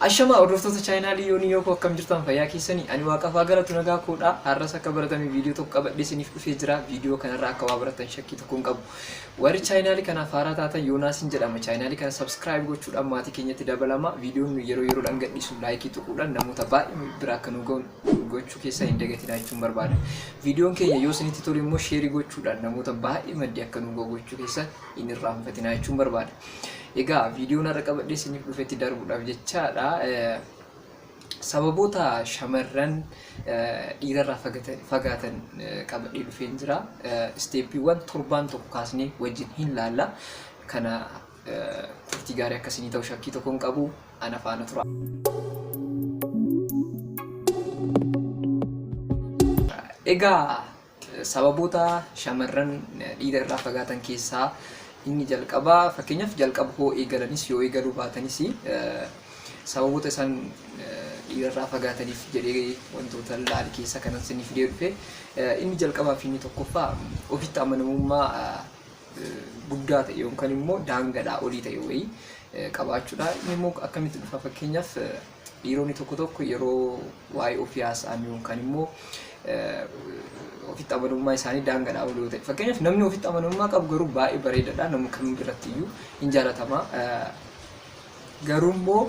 Ashama hordoftoota chaayinaalii yoonii yoo akkam jirtan fayyaa keessanii ani waaqafaa galatu nagaa koodha har'as akka baratame viidiyoo tokko qabadhee isiniif dhufee jira viidiyoo kanarraa akka waa baratan shakkii tokko hin qabu warri chaayinaalii kanaaf haaraa taatan Yoonaasin jedhama chaayinaalii kana subscribe gochuudhaan maatii keenyatti dabalama viidiyoon yeroo yeroodhaan gadhiisu laayikii tuquudhaan namoota baay'ee bira akka nu ga'u gochuu keessaa hin dagatinaa jechuun barbaada viidiyoon keenya yoo isinitti tole immoo sheerii gochuudhaan namoota baay'ee maddii akka nu ga'u gochuu keessaa hin irraanfatinaa jechuun barbaada. Egaa viidiyoon har'a qabadhee isiniif dhufetti darbuudhaaf jechaadha. Sababoota shamarran dhiirarraa fagaatan qabadhee dhufeen jira. Isteeppiiwwan torbaan tokko kaasnee wajjin hin laalla. Kana turtii gaarii akkasii ta'u shakkii tokko hin qabu. Ana faana tura. Egaa sababoota shamarran dhiirarraa fagaatan keessaa inni jalqabaa fakkeenyaaf jalqaba hoo eegalanis yoo eegaluu baatanis sababoota isaan dhiirarraa fagaataniif jedhee wantoota laal keessa kanan isiniif dhufe inni jalqabaa fi inni tokkoffaa ofitti amanamummaa guddaa ta'e yookaan immoo daangadhaa olii ta'e wayii qabaachuudha. Inni immoo akkamitti dhufa fakkeenyaaf dhiironni tokko yeroo waa'ee ofii haasa'an yookaan immoo ofitti amanamummaa isaanii daangadhaa olii ta'e fakkeenyaaf namni ofitti amanamummaa qabu garuu baay'ee bareedaadha nama kam biratti iyyuu hin jaalatama garuu immoo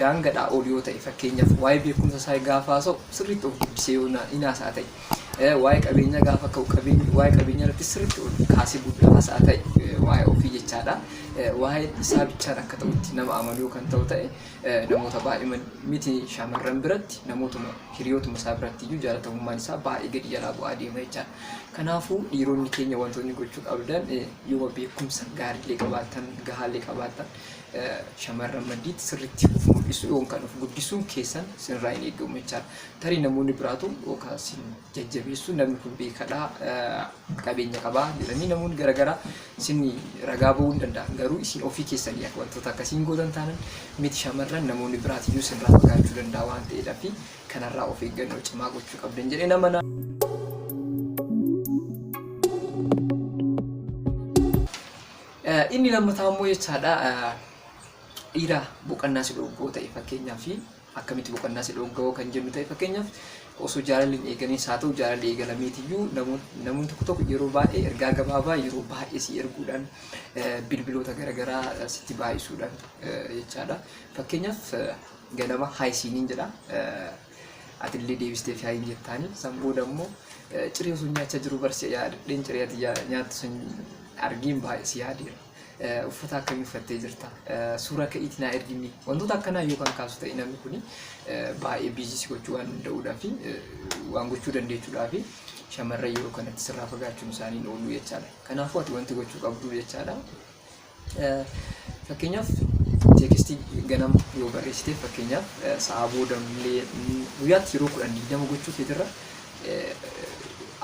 daangadhaa olii ta'e fakkeenyaaf waa'ee beekumsa isaa gaafa haasa'u sirriitti of guddisee hin haasa'a ta'e waa'ee qabeenya gaafa ka'u waa'ee qabeenya irratti sirriitti ol kaasee guddaa haasa'a ta'e waa'ee ofii jechaadha. Waa'ee isaa bichaan akka ta'utti nama amanuu kan ta'u ta'e namoota baay'ee miti shamarran biratti namootuma hiriyootuma isaa biratti iyyuu jaalatamummaan isaa baay'ee gadi jalaa bu'aa deema jechaadha. Kanaafuu dhiironni keenya wantoonni gochuu qabdan yoo beekumsa gaariilee qabaatan gahaalee qabaatan shamarran maddiitti sirriitti of mul'isu yookaan of guddisuun keessan sinirraa hin eegamu jechaadha. Tarii namoonni biraatu yookaan sin jajjabeessu namni kun beekadhaa qabeenya qabaa jedhanii namoonni garaagaraa sin ragaa ba'uu hin danda'an garuu isin ofii keessanii akka wantoota akkasiin gootan taanan miti shamarran namoonni biraatiyyuu sinirraa fagaachuu danda'a waan ta'eedhaaf kanarraa of eeggannoo cimaa gochuu qabdan jedhee nama inni lammataa immoo jechaadha dhiira boqonnaa si dhoggoo ta'e fakkeenyaaf akkamitti boqonnaa si dhoggoo kan jennu ta'e fakkeenyaaf osoo jaalalli hin eeganiis haa ta'u jaalalli eegalameetiyyuu namoonni tokko yeroo baay'ee ergaa gabaabaa yeroo baay'ee si erguudhaan bilbiloota garaagaraa sitti baay'isuudhaan jechaadha. Fakkeenyaaf ganama haayisiiniin jedha atillee deebistee fi haayiin jettaanii sanbooda immoo ciree sun nyaachaa jiru barsiisa yaadadheen ciree nyaattu sun argiin baay'ee si yaadeera. Uffata akkamii uffattee jirta suuraa ka'iitii naa ergini wantoota akkanaa yookaan kaasu ta'e namni kun baay'ee biizii gochuu waan danda'uudhaaf waan gochuu dandeechuudhaaf shamarran yeroo kanatti sirraa fagaachuun isaanii oolu jechaadha. Kanaafuu ati wanti gochuu qabdu jechaadha. Fakkeenyaaf teekstii ganama yoo barreessite fakkeenyaaf sa'a boodamlee guyyaatti yeroo 10-20 gochuu keetirra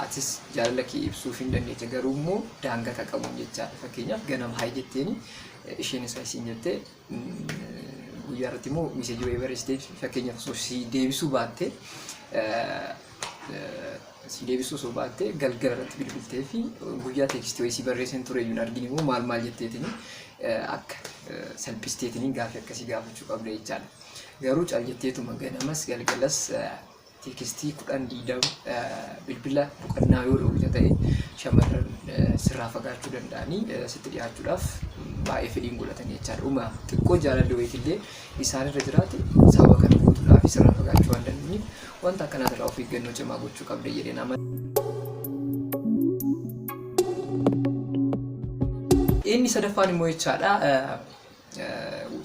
atis jaalala kee ibsuuf hin dandeeche garuu immoo daangata qabuun jechaadha. Fakkeenyaaf ganama haay jetteeni isheen isaa isiin jettee guyyaa irratti immoo miseejii wayii barreessitee fakkeenyaaf osoo si deebisuu baattee galgala irratti bilbiltee fi guyyaa teekstii wayii si barreessan ture iyyuu arginu immoo maal jetteetini akka salphisteetini gaaffii akkasii gaafachuu qabda jechaadha. Garuu caal jetteetuma ganamas galgalas teekstii 10-20 bilbila boqonnaa yoo dhowwite ta'e shamarran sirraa fagaachuu danda'anii sitti dhiyaachuudhaaf baay'ee fedhiin godhatan jechaadha. Dhuma xiqqoo jaalalli wayiitillee isaanirra jiraate sababa kana guutuudhaaf sirraa fagaachuu waan danda'aniif wanta akkanaatirraa of eeggannoo cimaa gochuu qabda jedhee nama. Inni sadaffaan immoo jechaadha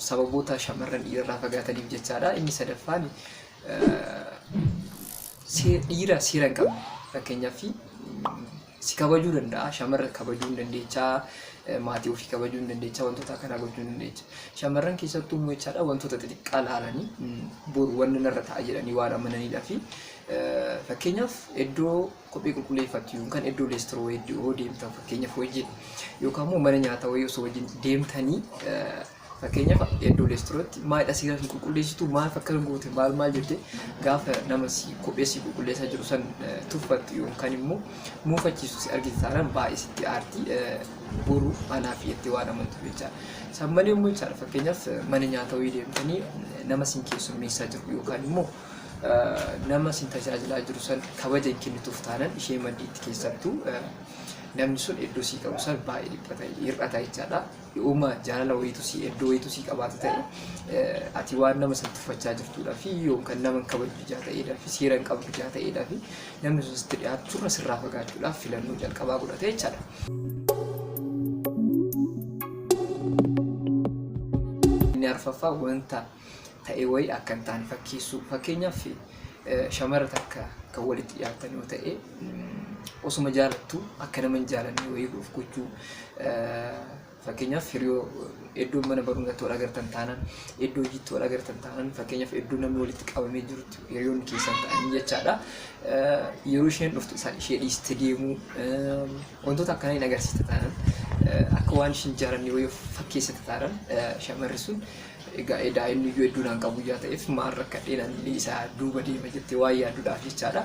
sababoota shamarran dhiirarraa fagaataniif jechaadha. Inni sadaffaan dhiira seera hin qabne fakkeenyaaf si kabajuu danda'a shamarra kabajuu hin dandeechaa maatii ofii kabajuu hin dandeechaa wantoota akkanaa gochuu hin dandeecha. Shamarran keessattuu immoo jechaadha wantoota xixiqqaa laalanii boru wanni narra ta'a jedhanii waan amananiidhaa fi fakkeenyaaf iddoo kophee qulqulleeffatu yookaan iddoo leestiroo yoo deemtan fakkeenyaaf wajjin yookaan immoo mana nyaataa wayii osoo wajjin deemtanii Fakkeenyaaf iddoo leestorootti maayidha siira hin qulqulleessitu maal fakkaan goote maal jettee gaafa nama si kophee si qulqulleessaa jiru san tuffattu yookaan immoo muufachiisu si argite taanaan baay'ee sitti aartii boru anaaf jettee waan amantu jechaadha. Sammalee immoo jechaadha fakkeenyaaf mana nyaataa wayii deemtanii nama sin keessummeessaa jiru yookaan immoo nama sin tajaajilaa jiru san kabaja hin kennituuf taanaan ishee maddiitti keessattuu namni sun iddoo sii qabu san baay'ee hir'ata jechaadha. Uuma jaalala wayiitu sii iddoo wayiitu sii qabaatu ta'e ati waan nama san tuffachaa jirtuudhaa fi yookaan nama kabaju jaa ta'eedhaa fi seera hin qabdu jaa ta'eedhaa fi namni sun sitti dhiyaachuurra sirraa fagaachuudhaaf filannoo jalqabaa godhate jechaadha. Inni arfaffaa wanta ta'e wayii akka hin taane fakkeessuu. Fakkeenyaaf shamara takka kan walitti dhiyaatan yoo ta'e osuma jaalattu akka nama hin jaalanne wayii gochuu. Fakkeenyaaf hiriyoo iddoo mana barumsaatti wal agartan taanaan iddoo hojiitti wal agartan taanaan fakkeenyaaf iddoo namni walitti qabamee jirutti hiriyoon keessan ta'anii jechaadha. Yeroo isheen dhuftu ishee dhiiste deemuu wantoota akkanaa hin agarsiiste taanaan akka waan isheen jaalanne wayii fakkeessite taanaan shamarri sun egaa daa'imni iyyuu iddoo naan qabu yaa ta'eef maal rakkadheen isaa duuba deema jettee waa yaaduudhaaf jechaadha.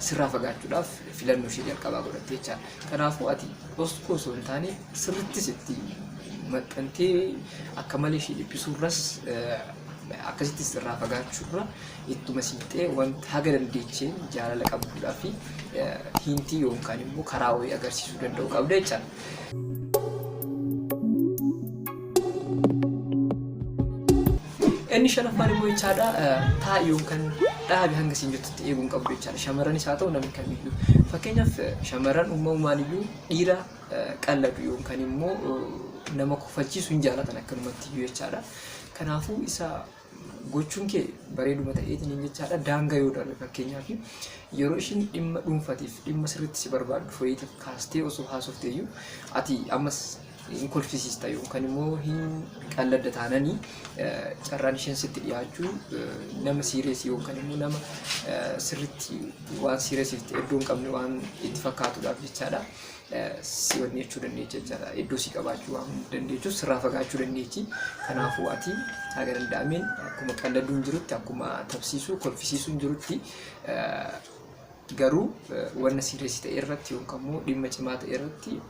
Sirraa fagaachuudhaaf filannoo ishee jalqabaa godhatte jechaadha. Kanaafuu ati osoo hin taane sirrittis itti maxxantee akka malee ishee dhiphisuurras akkasitti sirraa fagaachuurra ittuma siixee wanta haga dandeecheen jaalala qabduudhaa fi hintii yookaan immoo karaa wayii agarsiisuu danda'u qabda jechaadha. Inni shanaffaan immoo jechaadha taa'ii yookaan dhaabii hanga siin jettutti eeguun qabdu jechaadha. Shamarranis haa ta'u namni kamiyyuu. Fakkeenyaaf shamarran uumamumaan iyyuu dhiira qalladu yookaan immoo nama kufachiisu hin jaalatan akkanumatti iyyuu jechaadha. Kanaafuu isa gochuun kee bareeduma ta'eetiin jechaadha. Daangaa yoo darbe fakkeenyaaf yeroo ishiin dhimma dhuunfaatiif dhimma sirriitti si barbaaddu foyiitiif kaastee osoo haasofte iyyuu ati ammas hin kolfisiista yookaan immoo hin qalladda taananii carraan isheen sitti dhiyaachuu nama siireesii yookaan immoo nama sirriitti waan siireesiitti iddoo hin qabne waan itti fakkaatuudhaaf jechaadha. Si wanni jechuu dandeechi jechaadha. Iddoo si qabaachuu waan dandeechuuf sirraa fagaachuu dandeechi. Kanaafuu ati haga danda'ameen akkuma qalladuun jirutti akkuma tapsiisuu kolfisiisuun jirutti garuu wanna siireesii ta'e irratti yookaan immoo dhimma cimaa ta'e irratti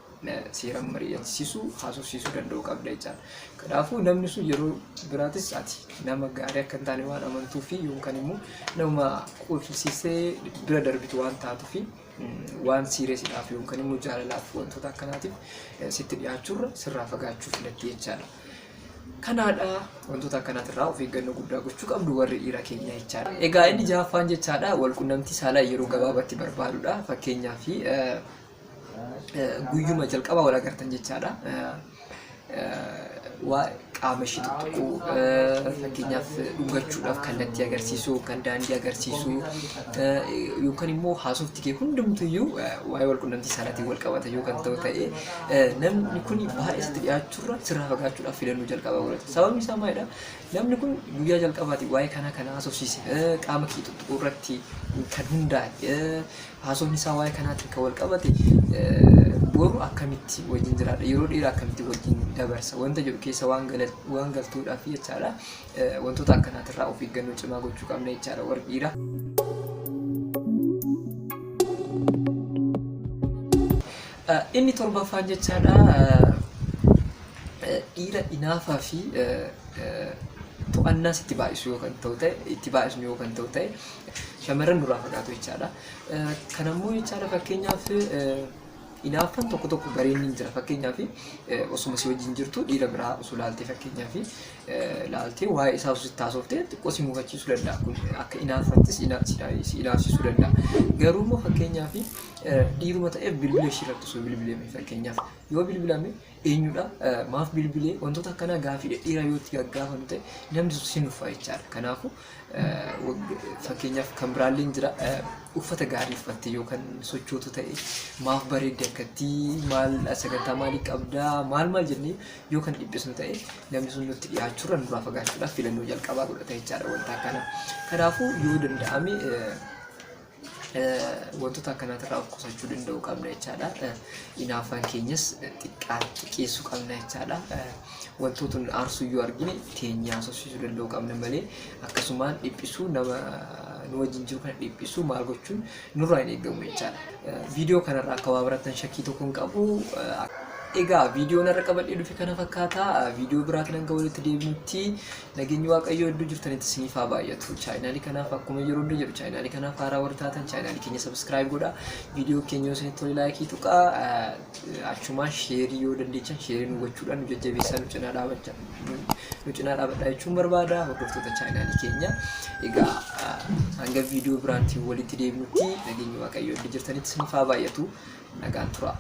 seeraan mari'achiisuu haasofsiisuu danda'u qabda jechaadha. Kanaafuu namni sun yeroo biraatis ati nama gaarii akka hin taane waan amantuu fi yookaan immoo nama qulqulsiisee bira darbitu waan taatu fi waan siireesiidhaaf yookaan immoo jaalalaaf wantoota akkanaatiif sitti dhiyaachuurra sirraa fagaachuu filatte jechaadha. Kanaadha wantoota akkanaatirraa of eeggannoo guddaa gochuu qabdu warri dhiira keenya jechaadha. Egaa inni jaaffaan jechaadha walqunnamtii saalaa yeroo gabaabatti barbaadudha. Fakkeenyaaf guyyuma jalqabaa wal agartan jechaadha. Waa qaama ishee tuttuquu fakkeenyaaf dhugachuudhaaf kallattii agarsiisuu kan daandii agarsiisuu yookaan immoo haasofti kee hundumtuyyuu waa'ee walqunnamtii saalaatiin wal qabata yookaan ta'u ta'ee namni kun baay'ee sitti dhiyaachuurra sirraa fagaachuudhaaf filannoo jalqabaa godhata. Sababni isaa maalidha? Namni kun guyyaa jalqabaati waa'ee kana haasofsiise qaama kee tuttuquu irratti kan hundaa'e haasofni isaa waa'ee kanaatiin kan wal qabate boru akkamitti wajjin jiraadha yeroo dheeraa akkamitti wajjin dabarsa wanta jedhu keessa waan galtuudhaaf jechaadha. Wantoota akkanaatirraa of eeggannoo cimaa gochuu qabna jechaadha warri dhiiraa. Inni torbaffaan jechaadha dhiira inaafaa fi to'annaa sitti baay'isu yookaan ta'u ta'e itti baay'isnu yookaan ta'u ta'e shamarran duraa fagaatu jechaadha. Kanammoo jechaadha fakkeenyaaf inaafan tokko bareedni hin jira fakkeenyaaf osuma si wajjin jirtu dhiira biraa osoo laaltee fakkeenyaaf laaltee waa'ee isaa osoo sitti haasoftee xiqqoo si mufachiisuu danda'a. Kun akka inaafattis si inaafsisuu danda'a. Garuu immoo fakkeenyaaf dhiiruma ta'eef bilbila ishee irratti osoo bilbilame fakkeenyaaf yoo bilbilame eenyudha maaf bilbilee wantoota akkanaa gaafii dhiira yoo itti gaggaafanu ta'e namni si nuffaa jechaadha. Kanaafuu fakkeenyaaf kan biraallee hin jira uffata gaarii uffattee yookaan sochootu ta'e maaf bareedde akkatti maal sagantaa maalii qabdaa maal jennee yookaan dhiphisnu ta'e namni sun nutti dhiyaachuurra duraa fagaachuudhaaf filannoo jalqabaa godhata jechaadha wanta akkana. Kanaafuu yoo danda'ame wantoota akkanaa irraa of qusachuu danda'u qabna jechaadha. Inaafaan keenyas xiqqeessuu qabna jechaadha. Wantoota aarsuyyuu argine teenyaa sochosuu danda'u qabna malee akkasumaan dhiphisuu nama nu wajjin jiru kana dhiphisuu maal gochuun nurraa hin eegamu jechaadha. Viidiyoo kanarraa akka waa baratan shakkii tokko hin qabu. Egaa viidiyoon irra qabadhee dhufe kana fakkaata. Viidiyoo biraatiin hanga walitti deebinutti nageenyi Waaqayyoo iddoo jirtanitti isiniif haa baay'atu. Chaayinaalii kanaaf akkuma yeroo hundi jedhu chaayinaalii kanaaf haaraa warri taatan chaayinaalii keenya subscribe godhaa. Viidiyoo keenya yoo isinitti tole laayikii tuqaa. Achumaan sheerii yoo dandeechan sheerii nu gochuudhaan nu jajjabeessaa nu cinaa dhaabadhaa jechuun barbaada hordoftoota chaayinaalii keenya. Egaa hanga viidiyoo biraatiin walitti deebinutti nageenyi Waaqayyoo iddoo jirtanitti isiniif haa baay'atu. Nagaan turaa.